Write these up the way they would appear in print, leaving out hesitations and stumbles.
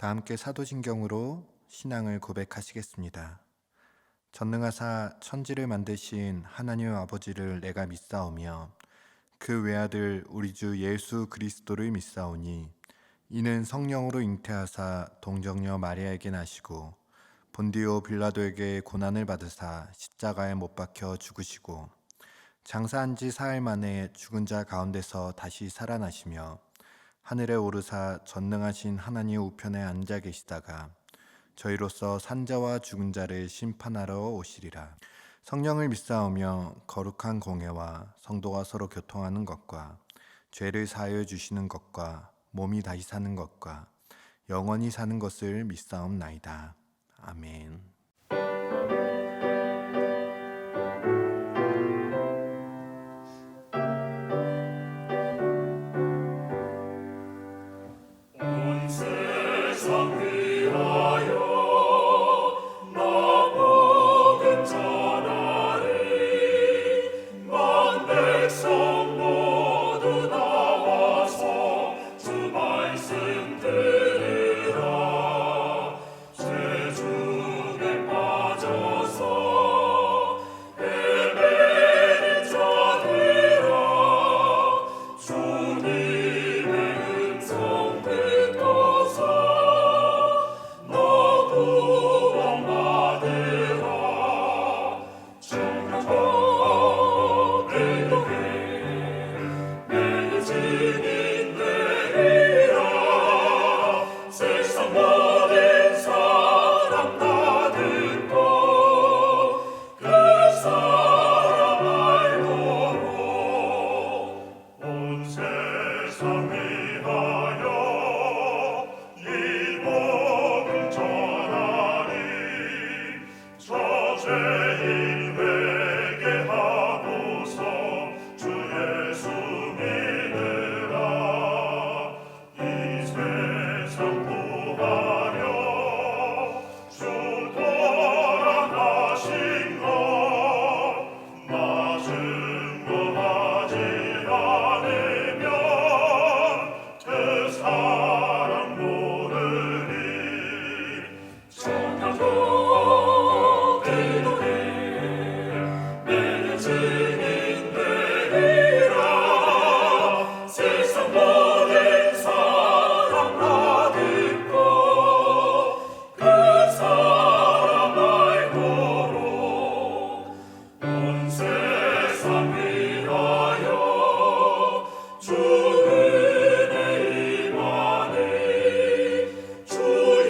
다 함께 사도신경으로 신앙을 고백하시겠습니다. 전능하사 천지를 만드신 하나님 아버지를 내가 믿사오며 그 외아들 우리 주 예수 그리스도를 믿사오니 이는 성령으로 잉태하사 동정녀 마리아에게 나시고 본디오 빌라도에게 고난을 받으사 십자가에 못 박혀 죽으시고 장사한 지 사흘 만에 죽은 자 가운데서 다시 살아나시며 하늘에 오르사 전능하신 하나님 우편에 앉아 계시다가 저희로서 산자와 죽은 자를 심판하러 오시리라. 성령을 믿사오며 거룩한 공회와 성도가 서로 교통하는 것과 죄를 사하여 주시는 것과 몸이 다시 사는 것과 영원히 사는 것을 믿사옵나이다. 아멘. 온 세상 위하여 나 복음 전하리. 만 백성 모두 나와서 주 말씀 들으라. 죄 중에 빠져서 헤매는 자 되라. 주님의 음성 듣고서 너 구원받으라. 정령과 기도해 내 증인 되리라. 세상 모든 사람 다 듣고 그 사람 알도록 온 세상 위하여 이 복음 전하리. 저죄인 회개하고서 주 예수 믿으라. 이 세상 구하려 주 돌아가신 것 나 증거하지 않으면 그 사람 모르리. 정령과 기도해 내 증인 되리라. 세상 모든 사람 다 듣고 그 사람 알도록 온 세상 위하여 주 은혜 임하니. 주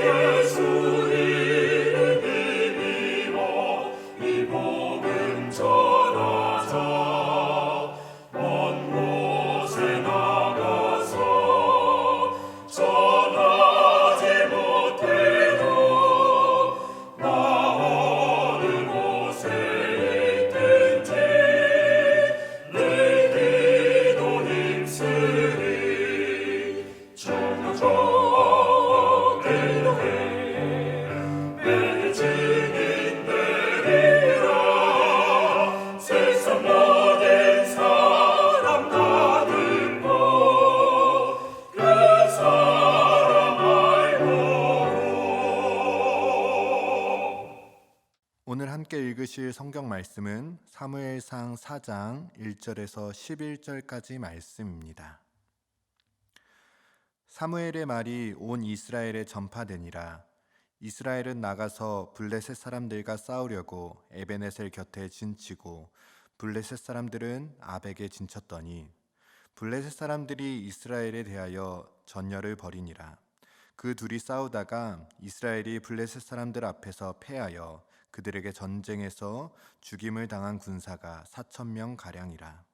예수 이름 힘입어 이 복음 전하자. 먼 곳에 나가서 전하지 못해도 나 어느 곳에 있든지 늘 기도 힘쓰리. 정령과 기도해 내 증인 되리라. 세상 모든 사람 다 듣고 그 사람 알도록. 오늘 함께 읽으실 성경 말씀은 사무엘상 4장 1절에서 11절까지 말씀입니다. 사무엘의 말이 온 이스라엘에 전파되니라. 이스라엘은 나가서 블레셋 사람들과 싸우려고 에베네셀 곁에 진치고 블레셋 사람들은 아벡에 진쳤더니 블레셋 사람들이 이스라엘에 대하여 전열을 벌이니라. 그 둘이 싸우다가 이스라엘이 블레셋 사람들 앞에서 패하여 그들에게 전쟁에서 죽임을 당한 군사가 4,000명 가량이라.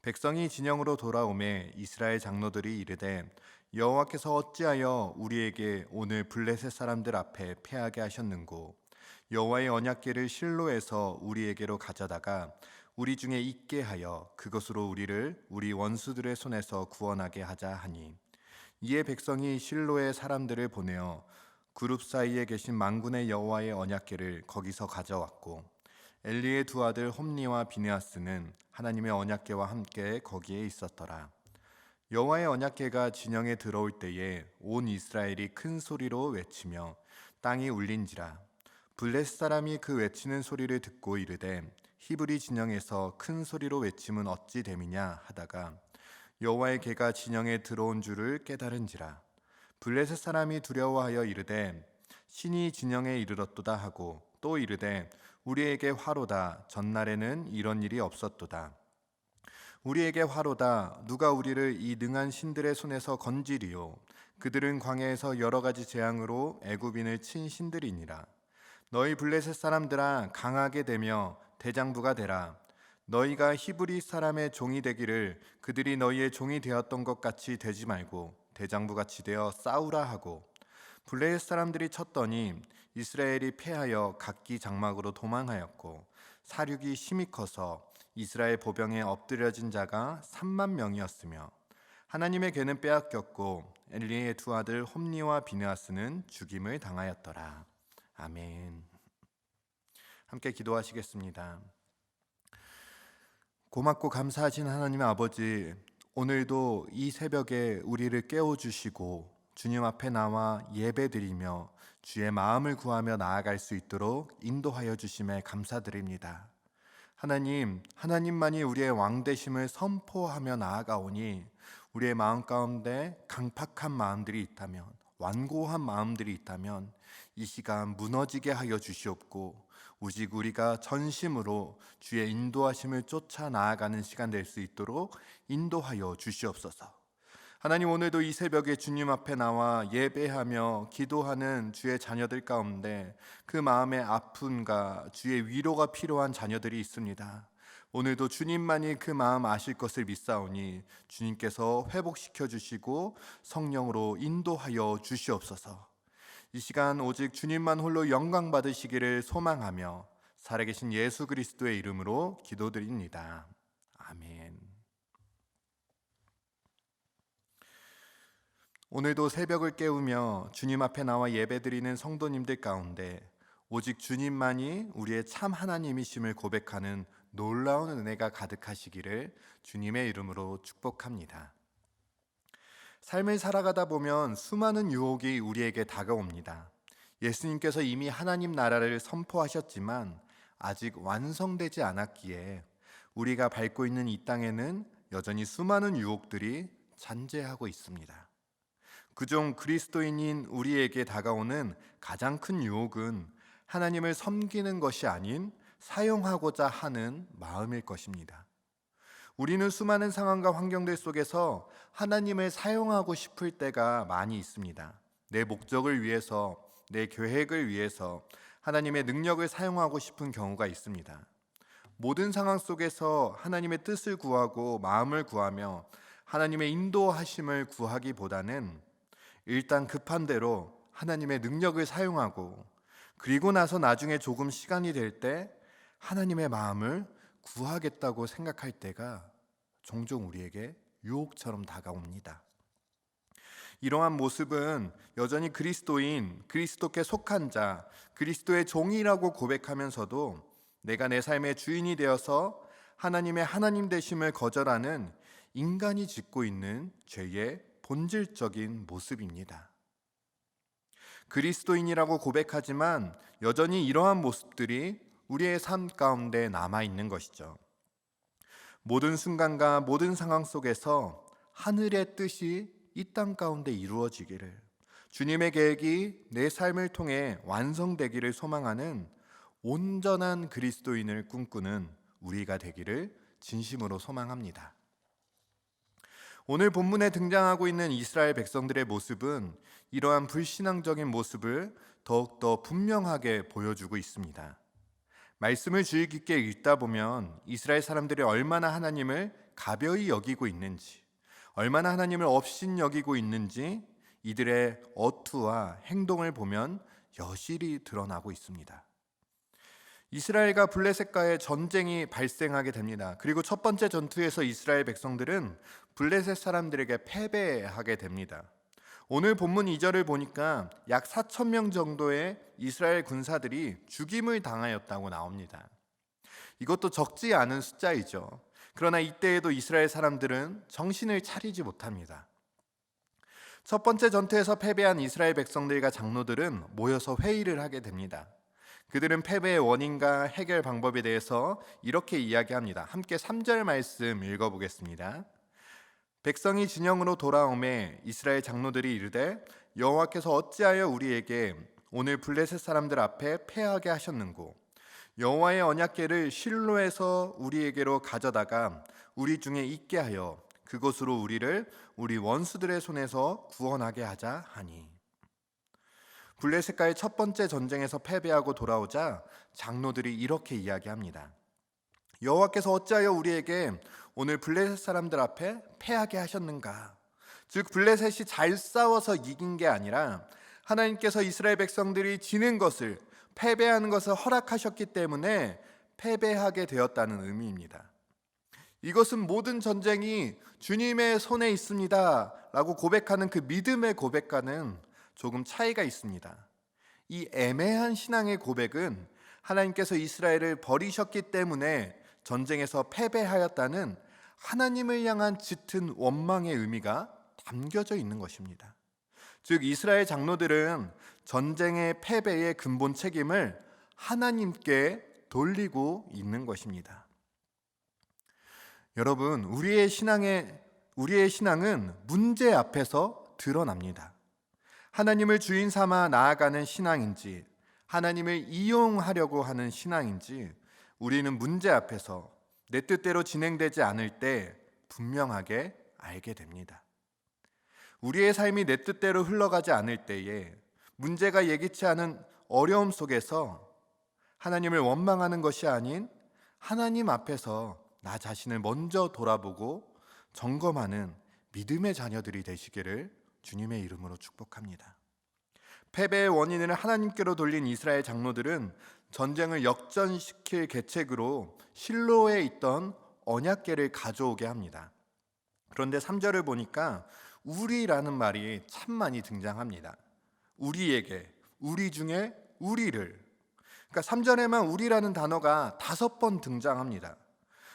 백성이 진영으로 돌아오매 이스라엘 장로들이 이르되 여호와께서 어찌하여 우리에게 오늘 블레셋 사람들 앞에 패하게 하셨는고 여호와의 언약궤를 실로에서 우리에게로 가져다가 우리 중에 있게 하여 그것으로 우리를 우리 원수들의 손에서 구원하게 하자 하니 이에 백성이 실로의 사람들을 보내어 그룹 사이에 계신 만군의 여호와의 언약궤를 거기서 가져왔고 엘리의 두 아들 홈니와 비느하스는 하나님의 언약궤와 함께 거기에 있었더라. 여호와의 언약궤가 진영에 들어올 때에 온 이스라엘이 큰 소리로 외치며 땅이 울린지라. 블레셋 사람이 그 외치는 소리를 듣고 이르되 히브리 진영에서 큰 소리로 외침은 어찌 됨이냐 하다가 여호와의 궤가 진영에 들어온 줄을 깨달은지라. 블레셋 사람이 두려워하여 이르되 신이 진영에 이르렀도다 하고 또 이르되 우리에게 화로다. 전날에는 이런 일이 없었도다. 우리에게 화로다. 누가 우리를 이 능한 신들의 손에서 건지리요. 그들은 광야에서 여러 가지 재앙으로 애굽인을 친 신들이니라. 너희 블레셋 사람들아, 강하게 되며 대장부가 되라. 너희가 히브리 사람의 종이 되기를 그들이 너희의 종이 되었던 것 같이 되지 말고 대장부같이 되어 싸우라 하고, 블레셋 사람들이 쳤더니 이스라엘이 패하여 각기 장막으로 도망하였고 사륙이 심히 커서 이스라엘 보병에 엎드려진 자가 3만 명이었으며 하나님의 궤는 빼앗겼고 엘리의 두 아들 홈니와 비느하스는 죽임을 당하였더라. 아멘. 함께 기도하시겠습니다. 고맙고 감사하신 하나님 아버지, 오늘도 이 새벽에 우리를 깨워주시고 주님 앞에 나와 예배드리며 주의 마음을 구하며 나아갈 수 있도록 인도하여 주심에 감사드립니다. 하나님, 하나님만이 우리의 왕되심을 선포하며 나아가오니 우리의 마음 가운데 강팍한 마음들이 있다면, 완고한 마음들이 있다면 이 시간 무너지게 하여 주시옵고 오직 우리가 전심으로 주의 인도하심을 쫓아 나아가는 시간 될 수 있도록 인도하여 주시옵소서. 하나님, 오늘도 이 새벽에 주님 앞에 나와 예배하며 기도하는 주의 자녀들 가운데 그 마음의 아픔과 주의 위로가 필요한 자녀들이 있습니다. 오늘도 주님만이 그 마음 아실 것을 믿사오니 주님께서 회복시켜 주시고 성령으로 인도하여 주시옵소서. 이 시간 오직 주님만 홀로 영광 받으시기를 소망하며 살아계신 예수 그리스도의 이름으로 기도드립니다. 아멘. 오늘도 새벽을 깨우며 주님 앞에 나와 예배드리는 성도님들 가운데 오직 주님만이 우리의 참 하나님이심을 고백하는 놀라운 은혜가 가득하시기를 주님의 이름으로 축복합니다. 삶을 살아가다 보면 수많은 유혹이 우리에게 다가옵니다. 예수님께서 이미 하나님 나라를 선포하셨지만 아직 완성되지 않았기에 우리가 밟고 있는 이 땅에는 여전히 수많은 유혹들이 잔재하고 있습니다. 그중 그리스도인인 우리에게 다가오는 가장 큰 유혹은 하나님을 섬기는 것이 아닌 사용하고자 하는 마음일 것입니다. 우리는 수많은 상황과 환경들 속에서 하나님을 사용하고 싶을 때가 많이 있습니다. 내 목적을 위해서, 내 계획을 위해서 하나님의 능력을 사용하고 싶은 경우가 있습니다. 모든 상황 속에서 하나님의 뜻을 구하고 마음을 구하며 하나님의 인도하심을 구하기보다는 일단 급한 대로 하나님의 능력을 사용하고 그리고 나서 나중에 조금 시간이 될 때 하나님의 마음을 구하겠다고 생각할 때가 종종 우리에게 유혹처럼 다가옵니다. 이러한 모습은 여전히 그리스도인, 그리스도께 속한 자, 그리스도의 종이라고 고백하면서도 내가 내 삶의 주인이 되어서 하나님의 하나님 되심을 거절하는 인간이 짓고 있는 죄의 본질적인 모습입니다. 그리스도인이라고 고백하지만 여전히 이러한 모습들이 우리의 삶 가운데 남아있는 것이죠. 모든 순간과 모든 상황 속에서 하늘의 뜻이 이 땅 가운데 이루어지기를, 주님의 계획이 내 삶을 통해 완성되기를 소망하는 온전한 그리스도인을 꿈꾸는 우리가 되기를 진심으로 소망합니다. 오늘 본문에 등장하고 있는 이스라엘 백성들의 모습은 이러한 불신앙적인 모습을 더욱더 분명하게 보여주고 있습니다. 말씀을 주의 깊게 읽다 보면 이스라엘 사람들이 얼마나 하나님을 가벼이 여기고 있는지, 얼마나 하나님을 업신여기고 있는지 이들의 어투와 행동을 보면 여실히 드러나고 있습니다. 이스라엘과 블레셋과의 전쟁이 발생하게 됩니다. 그리고 첫 번째 전투에서 이스라엘 백성들은 블레셋 사람들에게 패배하게 됩니다. 오늘 본문 2절을 보니까 약 4,000명 정도의 이스라엘 군사들이 죽임을 당하였다고 나옵니다. 이것도 적지 않은 숫자이죠. 그러나 이때에도 이스라엘 사람들은 정신을 차리지 못합니다. 첫 번째 전투에서 패배한 이스라엘 백성들과 장로들은 모여서 회의를 하게 됩니다. 그들은 패배의 원인과 해결 방법에 대해서 이렇게 이야기합니다. 함께 3절 말씀 읽어보겠습니다. 백성이 진영으로 돌아오매 이스라엘 장로들이 이르되 여호와께서 어찌하여 우리에게 오늘 블레셋 사람들 앞에 패하게 하셨는고 여호와의 언약궤를 실로에서 우리에게로 가져다가 우리 중에 있게 하여 그곳으로 우리를 우리 원수들의 손에서 구원하게 하자 하니. 블레셋과의 첫 번째 전쟁에서 패배하고 돌아오자 장로들이 이렇게 이야기합니다. 여호와께서 어찌하여 우리에게 오늘 블레셋 사람들 앞에 패하게 하셨는가? 즉 블레셋이 잘 싸워서 이긴 게 아니라 하나님께서 이스라엘 백성들이 지는 것을, 패배하는 것을 허락하셨기 때문에 패배하게 되었다는 의미입니다. 이것은 모든 전쟁이 주님의 손에 있습니다 라고 고백하는 그 믿음의 고백과는 조금 차이가 있습니다. 이 애매한 신앙의 고백은 하나님께서 이스라엘을 버리셨기 때문에 전쟁에서 패배하였다는 하나님을 향한 짙은 원망의 의미가 담겨져 있는 것입니다. 즉 이스라엘 장로들은 전쟁의 패배의 근본 책임을 하나님께 돌리고 있는 것입니다. 여러분, 우리의 신앙은 문제 앞에서 드러납니다. 하나님을 주인 삼아 나아가는 신앙인지 하나님을 이용하려고 하는 신앙인지 우리는 문제 앞에서 내 뜻대로 진행되지 않을 때 분명하게 알게 됩니다. 우리의 삶이 내 뜻대로 흘러가지 않을 때에 문제가 예기치 않은 어려움 속에서 하나님을 원망하는 것이 아닌 하나님 앞에서 나 자신을 먼저 돌아보고 점검하는 믿음의 자녀들이 되시기를 주님의 이름으로 축복합니다. 패배의 원인을 하나님께로 돌린 이스라엘 장로들은 전쟁을 역전시킬 계책으로 실로에 있던 언약궤를 가져오게 합니다. 그런데 3절을 보니까 우리라는 말이 참 많이 등장합니다. 우리에게, 우리 중에 우리를. 그러니까 3절에만 우리라는 단어가 5번 등장합니다.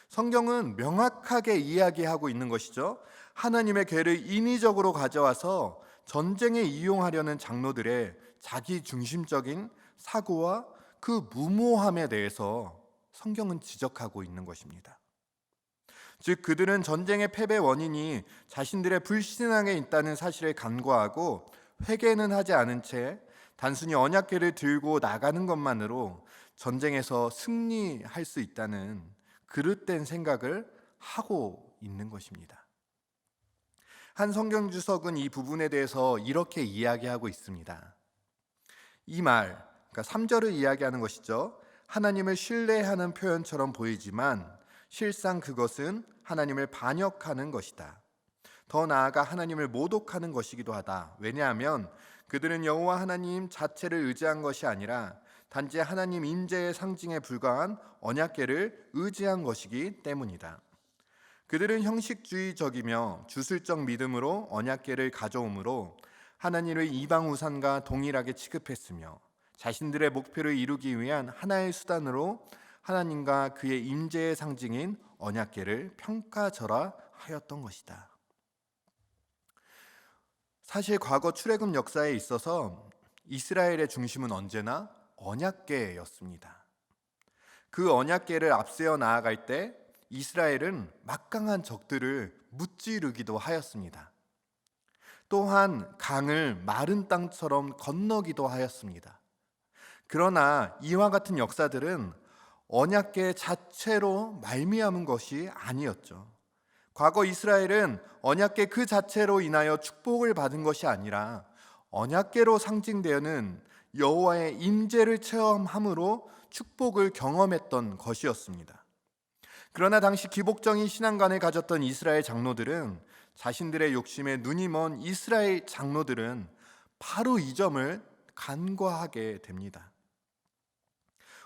성경은 명확하게 이야기하고 있는 것이죠. 하나님의 궤를 인위적으로 가져와서 전쟁에 이용하려는 장로들의 자기 중심적인 사고와 그 무모함에 대해서 성경은 지적하고 있는 것입니다. 즉 그들은 전쟁의 패배 원인이 자신들의 불신앙에 있다는 사실을 간과하고 회개는 하지 않은 채 단순히 언약궤를 들고 나가는 것만으로 전쟁에서 승리할 수 있다는 그릇된 생각을 하고 있는 것입니다. 한 성경 주석은 이 부분에 대해서 이렇게 이야기하고 있습니다. 이 말, 그러니까 3절을 이야기하는 것이죠. 하나님을 신뢰하는 표현처럼 보이지만 실상 그것은 하나님을 반역하는 것이다. 더 나아가 하나님을 모독하는 것이기도 하다. 왜냐하면 그들은 여호와 하나님 자체를 의지한 것이 아니라 단지 하나님 임재의 상징에 불과한 언약궤를 의지한 것이기 때문이다. 그들은 형식주의적이며 주술적 믿음으로 언약궤를 가져오므로 하나님을 이방 우상과 동일하게 취급했으며 자신들의 목표를 이루기 위한 하나의 수단으로 하나님과 그의 임재의 상징인 언약궤를 평가절하하였던 것이다. 사실 과거 출애굽 역사에 있어서 이스라엘의 중심은 언제나 언약궤였습니다. 그 언약궤를 앞세워 나아갈 때 이스라엘은 막강한 적들을 무찌르기도 하였습니다. 또한 강을 마른 땅처럼 건너기도 하였습니다. 그러나 이와 같은 역사들은 언약궤 자체로 말미암은 것이 아니었죠. 과거 이스라엘은 언약궤 그 자체로 인하여 축복을 받은 것이 아니라 언약궤로 상징되는 여호와의 임재를 체험함으로 축복을 경험했던 것이었습니다. 그러나 당시 기복적인 신앙관을 가졌던 이스라엘 장로들은 자신들의 욕심에 눈이 먼 이스라엘 장로들은 바로 이 점을 간과하게 됩니다.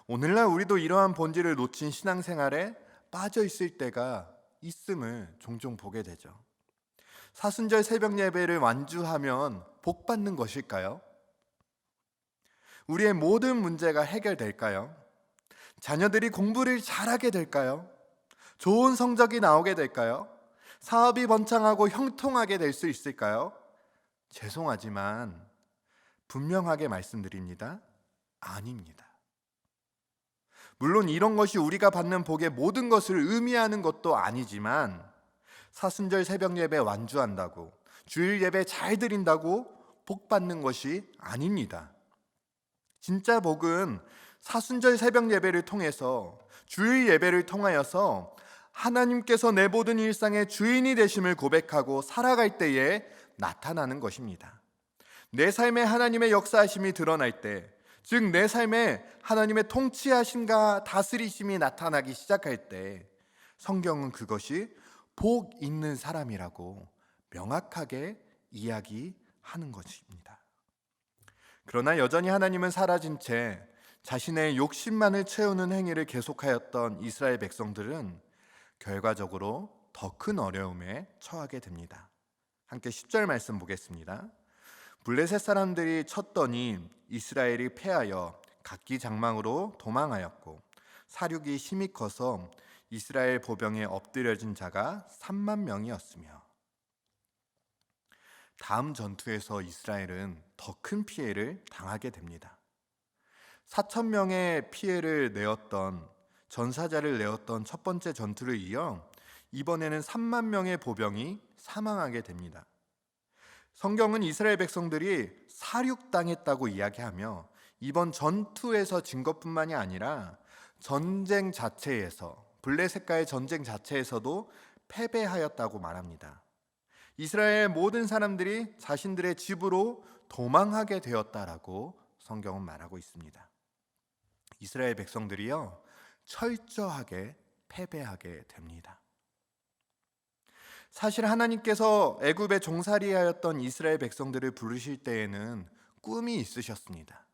오늘날 우리도 이러한 본질을 놓친 신앙생활에 빠져 있을 때가 있음을 종종 보게 되죠. 사순절 새벽 예배를 완주하면 복 받는 것일까요? 우리의 모든 문제가 해결될까요? 자녀들이 공부를 잘하게 될까요? 좋은 성적이 나오게 될까요? 사업이 번창하고 형통하게 될 수 있을까요? 죄송하지만 분명하게 말씀드립니다. 아닙니다. 물론 이런 것이 우리가 받는 복의 모든 것을 의미하는 것도 아니지만, 사순절 새벽 예배 완주한다고, 주일 예배 잘 드린다고 복 받는 것이 아닙니다. 진짜 복은 사순절 새벽 예배를 통해서, 주일 예배를 통하여서 하나님께서 내 모든 일상의 주인이 되심을 고백하고 살아갈 때에 나타나는 것입니다. 내 삶에 하나님의 역사하심이 드러날 때, 즉 내 삶에 하나님의 통치하심과 다스리심이 나타나기 시작할 때, 성경은 그것이 복 있는 사람이라고 명확하게 이야기하는 것입니다. 그러나 여전히 하나님은 사라진 채 자신의 욕심만을 채우는 행위를 계속하였던 이스라엘 백성들은 결과적으로 더 큰 어려움에 처하게 됩니다. 함께 10절 말씀 보겠습니다. 블레셋 사람들이 쳤더니 이스라엘이 패하여 각기 장막으로 도망하였고, 사륙이 심히 커서 이스라엘 보병에 엎드려진 자가 3만 명이었으며, 다음 전투에서 이스라엘은 더 큰 피해를 당하게 됩니다. 4천 명의 피해를 내었던, 전사자를 내었던 첫 번째 전투를 이어 이번에는 3만 명의 보병이 사망하게 됩니다. 성경은 이스라엘 백성들이 사륙당했다고 이야기하며, 이번 전투에서 진 것뿐만이 아니라 전쟁 자체에서, 블레셋과의 전쟁 자체에서도 패배하였다고 말합니다. 이스라엘 모든 사람들이 자신들의 집으로 도망하게 되었다라고 성경은 말하고 있습니다. 이스라엘 백성들이요, 철저하게 패배하게 됩니다. 사실 하나님께서 애굽에 종살이하였던 이스라엘 백성들을 부르실 때에는 꿈이 있으셨습니다.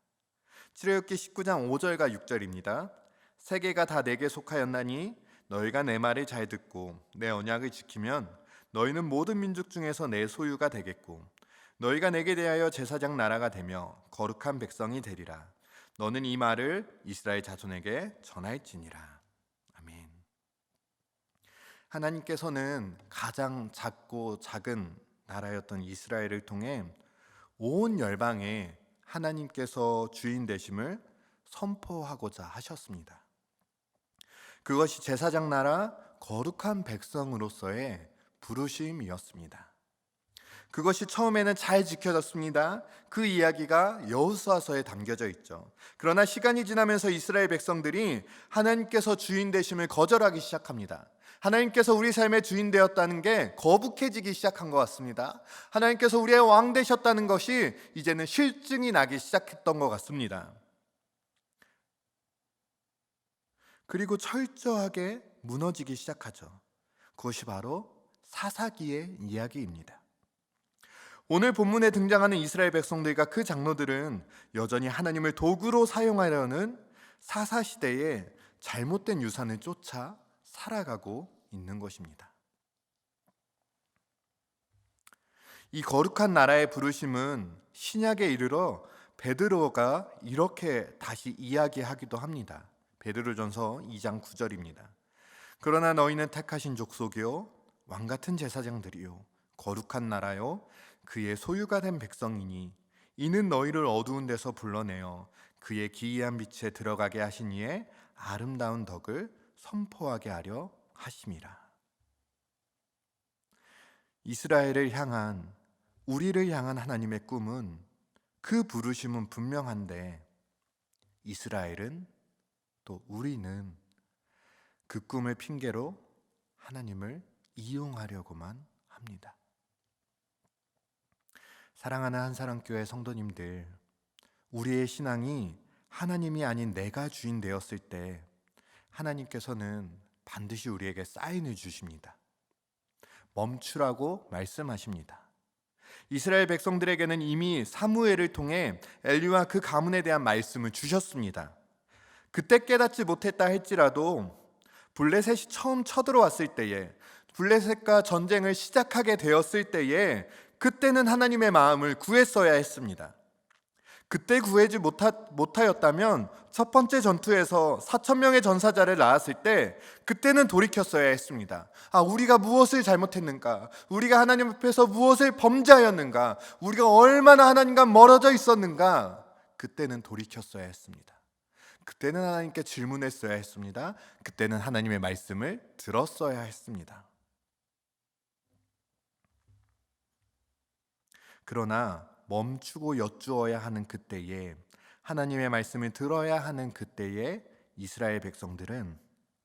출애굽기 19장 5절과 6절입니다. 세계가 다 내게 속하였나니 너희가 내 말을 잘 듣고 내 언약을 지키면 너희는 모든 민족 중에서 내 소유가 되겠고, 너희가 내게 대하여 제사장 나라가 되며 거룩한 백성이 되리라. 너는 이 말을 이스라엘 자손에게 전할지니라. 아멘. 하나님께서는 가장 작고 작은 나라였던 이스라엘을 통해 온 열방에 하나님께서 주인 되심을 선포하고자 하셨습니다. 그것이 제사장 나라, 거룩한 백성으로서의 부르심이었습니다. 그것이 처음에는 잘 지켜졌습니다. 그 이야기가 여호수아서에 담겨져 있죠. 그러나 시간이 지나면서 이스라엘 백성들이 하나님께서 주인 되심을 거절하기 시작합니다. 하나님께서 우리 삶의 주인 되었다는 게 거북해지기 시작한 것 같습니다. 하나님께서 우리의 왕 되셨다는 것이 이제는 실증이 나기 시작했던 것 같습니다. 그리고 철저하게 무너지기 시작하죠. 그것이 바로 사사기의 이야기입니다. 오늘 본문에 등장하는 이스라엘 백성들과 그 장로들은 여전히 하나님을 도구로 사용하려는 사사시대의 잘못된 유산을 쫓아 살아가고 있는 것입니다. 이 거룩한 나라의 부르심은 신약에 이르러 베드로가 이렇게 다시 이야기하기도 합니다. 베드로전서 2장 9절입니다. 그러나 너희는 택하신 족속이요 왕같은 제사장들이요 거룩한 나라요 그의 소유가 된 백성이니 이는 너희를 어두운 데서 불러내어 그의 기이한 빛에 들어가게 하신 이의 아름다운 덕을 선포하게 하려 하심이라. 이스라엘을 향한, 우리를 향한 하나님의 꿈은, 그 부르심은 분명한데 이스라엘은, 또 우리는 그 꿈을 핑계로 하나님을 이용하려고만 합니다. 사랑하는 한사랑교회 성도님들, 우리의 신앙이 하나님이 아닌 내가 주인 되었을 때 하나님께서는 반드시 우리에게 사인을 주십니다. 멈추라고 말씀하십니다. 이스라엘 백성들에게는 이미 사무엘을 통해 엘리와 그 가문에 대한 말씀을 주셨습니다. 그때 깨닫지 못했다 할지라도 블레셋이 처음 쳐들어왔을 때에, 블레셋과 전쟁을 시작하게 되었을 때에 그때는 하나님의 마음을 구했어야 했습니다. 그때 구하지 못하였다면 첫 번째 전투에서 4천 명의 전사자를 낳았을 때 그때는 돌이켰어야 했습니다. 우리가 무엇을 잘못했는가? 우리가 하나님 앞에서 무엇을 범죄하였는가? 우리가 얼마나 하나님과 멀어져 있었는가? 그때는 돌이켰어야 했습니다. 그때는 하나님께 질문했어야 했습니다. 그때는 하나님의 말씀을 들었어야 했습니다. 그러나 멈추고 여쭈어야 하는 그때에, 하나님의 말씀을 들어야 하는 그때에 이스라엘 백성들은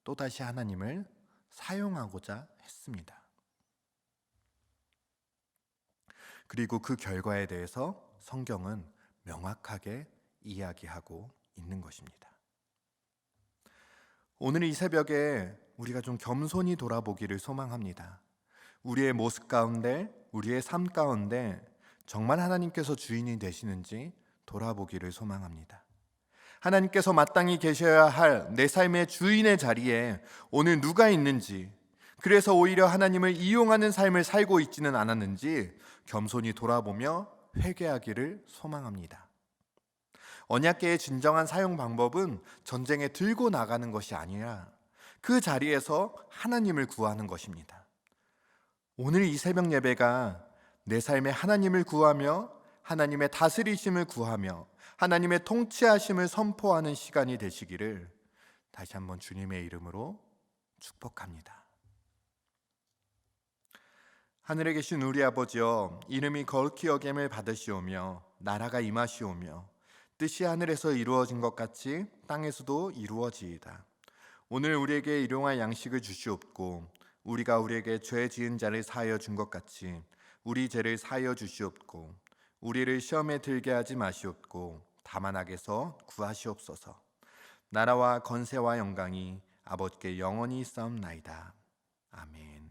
또다시 하나님을 사용하고자 했습니다. 그리고 그 결과에 대해서 성경은 명확하게 이야기하고 있는 것입니다. 오늘 이 새벽에 우리가 좀 겸손히 돌아보기를 소망합니다. 우리의 모습 가운데, 우리의 삶 가운데 정말 하나님께서 주인이 되시는지 돌아보기를 소망합니다. 하나님께서 마땅히 계셔야 할 내 삶의 주인의 자리에 오늘 누가 있는지, 그래서 오히려 하나님을 이용하는 삶을 살고 있지는 않았는지 겸손히 돌아보며 회개하기를 소망합니다. 언약궤의 진정한 사용 방법은 전쟁에 들고 나가는 것이 아니라 그 자리에서 하나님을 구하는 것입니다. 오늘 이 새벽 예배가 내 삶에 하나님을 구하며 하나님의 다스리심을 구하며 하나님의 통치하심을 선포하는 시간이 되시기를 다시 한번 주님의 이름으로 축복합니다. 하늘에 계신 우리 아버지여, 이름이 거룩히 여김을 받으시오며 나라가 임하시오며 뜻이 하늘에서 이루어진 것 같이 땅에서도 이루어지이다. 오늘 우리에게 일용할 양식을 주시옵고 우리가 우리에게 죄 지은 자를 사하여 준 것 같이 우리 죄를 사하여 주시옵고 우리를 시험에 들게 하지 마시옵고 다만 악에서 구하시옵소서. 나라와 권세와 영광이 아버지께 영원히 있사옵나이다. 아멘.